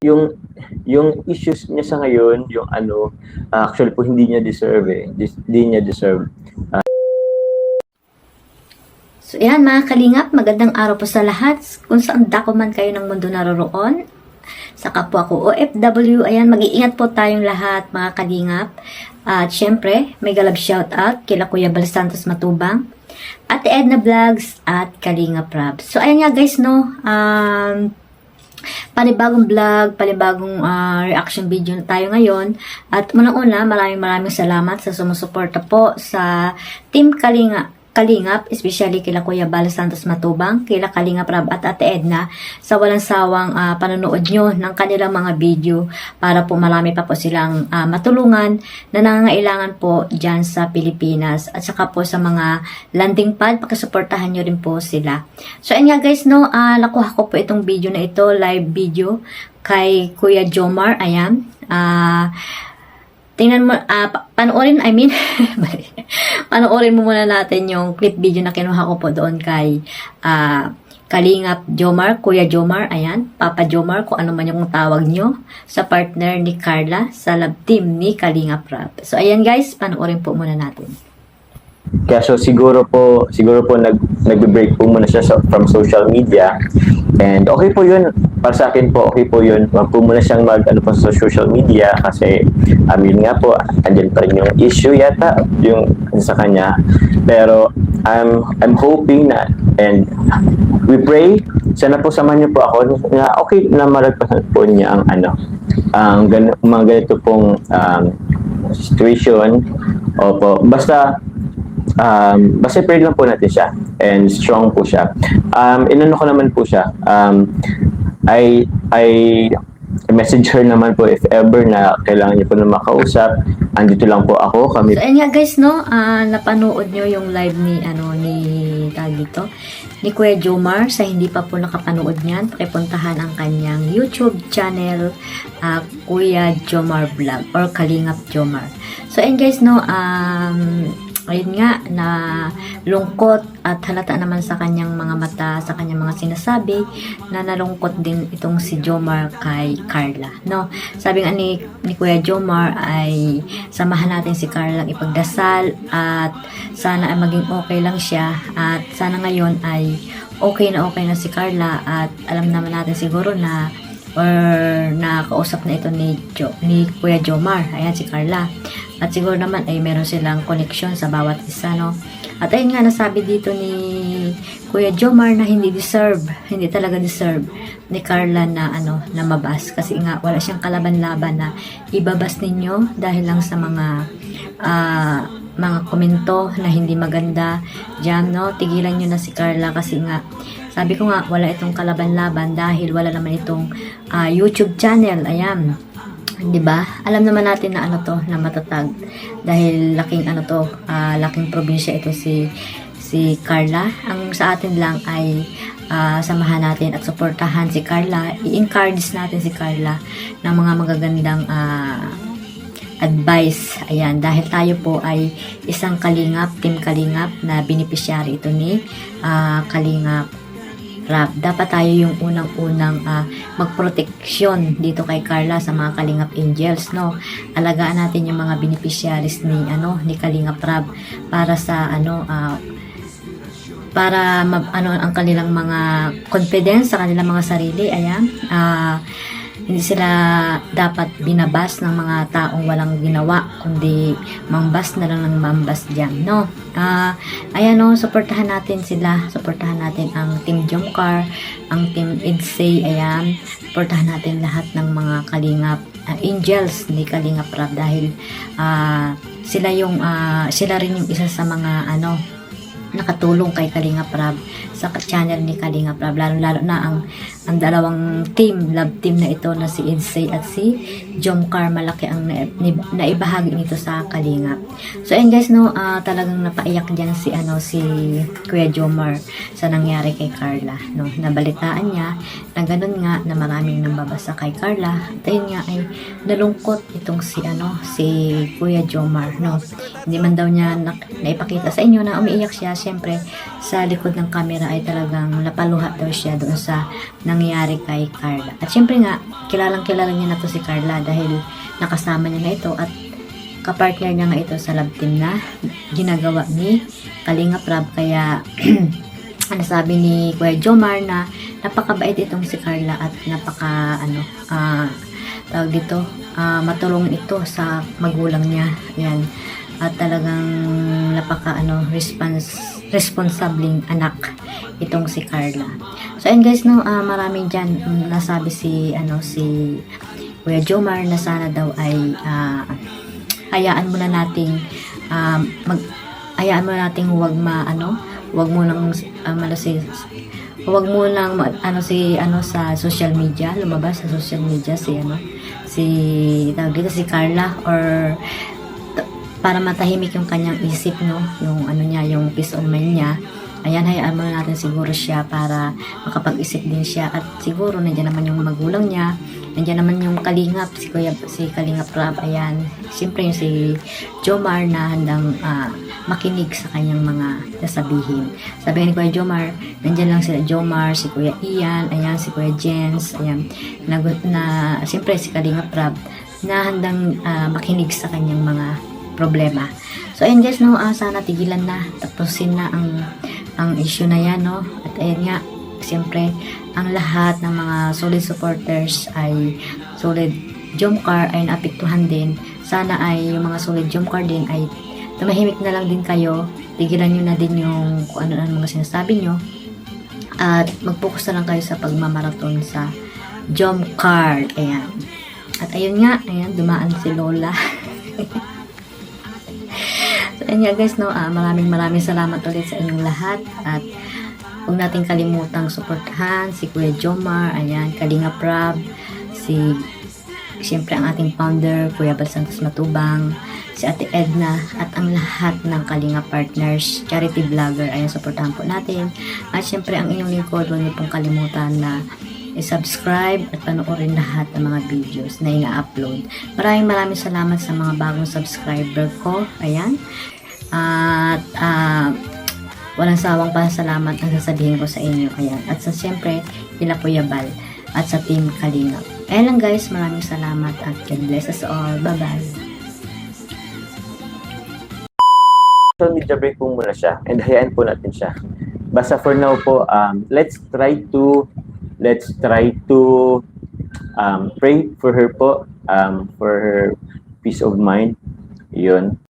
yung yung issues niya sa ngayon, yung ano, actually po hindi niya deserve eh. Hindi niya deserve. So yan mga kalingap, magandang araw po sa lahat. Kung saan dako man kayo ng mundo naroroon, sa kapwa ko OFW, ayan, mag-iingat po tayong lahat mga kalingap. At syempre, may galab shoutout kila Kuya Bal Santos Matubang, Ate Edna Vlogs at Kalingap Rab. So ayan nga guys, no, panibagong vlog, panibagong reaction video na tayo ngayon. At unang-una, maraming salamat sa sumusuporta po sa Team Kalingap, especially kila Kuya Bal Santos Matubang, kila Kalingap Rab at Ate Edna sa walang sawang panonood nyo ng kanilang mga video para po marami pa po silang matulungan na nangangailangan po dyan sa Pilipinas at saka po sa mga landing pad, pakisuportahan nyo rin po sila. So ayun nga guys, no, nakuha ko po itong video na ito, live video kay Kuya Jomar, ayan, tingnan mo, panoorin, panoorin mo muna natin yung clip video na kinuha ko po doon kay Kalingap Jomar, Kuya Jomar, ayan, Papa Jomar, kung ano man yung tawag nyo, sa partner ni Carla sa love team ni Kalingap Rab. So ayan guys, panoorin po muna natin. Kaya so siguro po nagbe-break po muna siya from social media. And okay po yun. Para sa akin po, okay po yun. Wag po muna siyang ano po sa social media kasi yun nga po, andyan pa rin yung issue yata yung sa kanya. Pero I'm hoping na, and we pray, sana po samahan niyo po ako na okay na malagpasan po niya ang mga ganito pong situation. Opo, basta pray lang po natin siya and strong po siya. Inano ko naman po siya. I message her naman po if ever na kailangan niyo po na makausap. Andito lang po ako. Kami. So ayun nga guys, no, napanood nyo yung live ni ni Kuya Jomar. Sa hindi pa po nakapanood niyan, pakipuntahan ang kanyang YouTube channel, Kuya Jomar Vlog or Kalingap Jomar. So ayun guys, no, ayun nga, na lungkot at halata naman sa kanyang mga mata, sa kanyang mga sinasabi, na nalungkot din itong si Jomar kay Carla, no? Sabi nga ni Kuya Jomar ay samahan natin si Carla ipagdasal at sana ay maging okay lang siya at sana ngayon ay okay na si Carla at alam naman natin siguro na or nakausap na ito ni Kuya Jomar, ayan si Carla. At siguro naman ay meron silang connection sa bawat isa, no? At ayun nga, nasabi dito ni Kuya Jomar na hindi talaga deserve ni Carla na na mabas. Kasi nga, wala siyang kalaban-laban na ibabas ninyo dahil lang sa mga komento na hindi maganda dyan, no? Tigilan nyo na si Carla kasi nga, sabi ko nga, wala itong kalaban-laban dahil wala naman itong YouTube channel, ayan. 'Di ba? Alam naman natin na na matatag dahil laking laking probinsya ito si Carla. Ang sa atin lang ay samahan natin at suportahan si Carla, i-encourage natin si Carla ng mga magagandang advice. Ayan, dahil tayo po ay isang Kalingap, Team Kalingap na beneficiary ito ni Kalingap Rab. Dapat tayo yung unang-unang magproteksyon dito kay Carla sa mga Kalingap Angels, no? Alagaan natin yung mga beneficiaries ni Kalingap Rab para sa ang kanilang mga confidence sa kanilang mga sarili. Ayan, hindi sila dapat binabas ng mga taong walang ginawa, kundi mambas na lang ng mambas dyan, no? Ayan, no, suportahan natin sila, suportahan natin ang Team Jomcar, ang Team Idsay, ayan, suportahan natin lahat ng mga Kalingap Angels ni Kalingap Rab dahil sila rin yung isa sa mga nakatulong kay Kalingap Rab sa channel ni Kalingap Rab, lalo na ang dalawang love team na ito na si Idsay at si Jomcar. Malaki ang naibahagi nito sa Kalingap. So ayun guys, no, talagang napaiyak diyan si Kuya Jomar sa nangyari kay Carla, no. Nabalitaan niya na ganun nga na maraming nambabasa kay Carla. At ayun nga ay nalungkot itong si Kuya Jomar, no. Hindi man daw niya naipakita sa inyo na umiiyak siya. Siyempre sa likod ng camera ay talagang napaluha daw siya doon sa nangyari kay Carla. At syempre nga, kilala niya na to si Carla dahil nakasama niya na ito at kapartner niya nga ito sa love team na ginagawa ni Kalingap Rab. Kaya ano sabi ni Kuya Jomar na napakabait itong si Carla at tawag dito, matulong ito sa magulang niya. Ayan. At talagang responsabling anak itong si Carla. So ayun guys, no, maraming dyan nasabi si Kuya Jomar na sana daw ay hayaan muna nating huwag mo nang sa social media, lumabas sa social media si Carla, or para matahimik yung kanyang isip, no, yung yung peace of mind niya. Ayan, hayaan muna natin siguro siya para makapag-isip din siya, at siguro nandiyan naman yung magulang niya, nandiyan naman yung Kalingap, si Kalingap Rab. Ayan, siyempre yung si Jomar na handang makinig sa kanyang mga sasabihin. Sabi ni Kuya Jomar, nandiyan lang sila Jomar, si Kuya Ian, ayan, si Kuya Jens, ayan, siyempre si Kalingap Rab na handang makinig sa kanyang mga problema. So ayun guys, no, sana tigilan na, tapusin na ang issue na yan, no. At ayun nga, siyempre ang lahat ng mga solid supporters ay solid Jomcar ay naapektuhan din. Sana ay yung mga solid Jomcar din ay tumahimik na lang din kayo, tigilan nyo na din yung kung ano mga sinasabi nyo, at mag-focus na lang kayo sa pagmamarathon sa Jomcar. Ayan. At ayun nga, ayan, dumaan si Lola. So ayun nga guys, no, maraming salamat ulit sa inyong lahat, at huwag nating kalimutang suportahan si Kuya Jomar, ayan, Kalingap Rab, siyempre ang ating founder Kuya Bal Santos Matubang, si Ate Edna, at ang lahat ng Kalingap partners, charity vlogger. Ayan, suportahan po natin. At siyempre ang inyong lingkod, huwag niyo pong kalimutan na i-subscribe at panoorin lahat ng mga videos na ina-upload. Maraming salamat sa mga bagong subscriber ko. Ayan. At walang sawang pasalamat ang sasabihin ko sa inyo. Ayan. At sa siyempre, kila Kuya Bal at sa Team Kalingap. Ayan lang guys, maraming salamat at God bless us all. Bye-bye. Social media break po muna siya, and hayaan po natin siya. Basta for now po, let's try to pray for her po, for her peace of mind. Yun.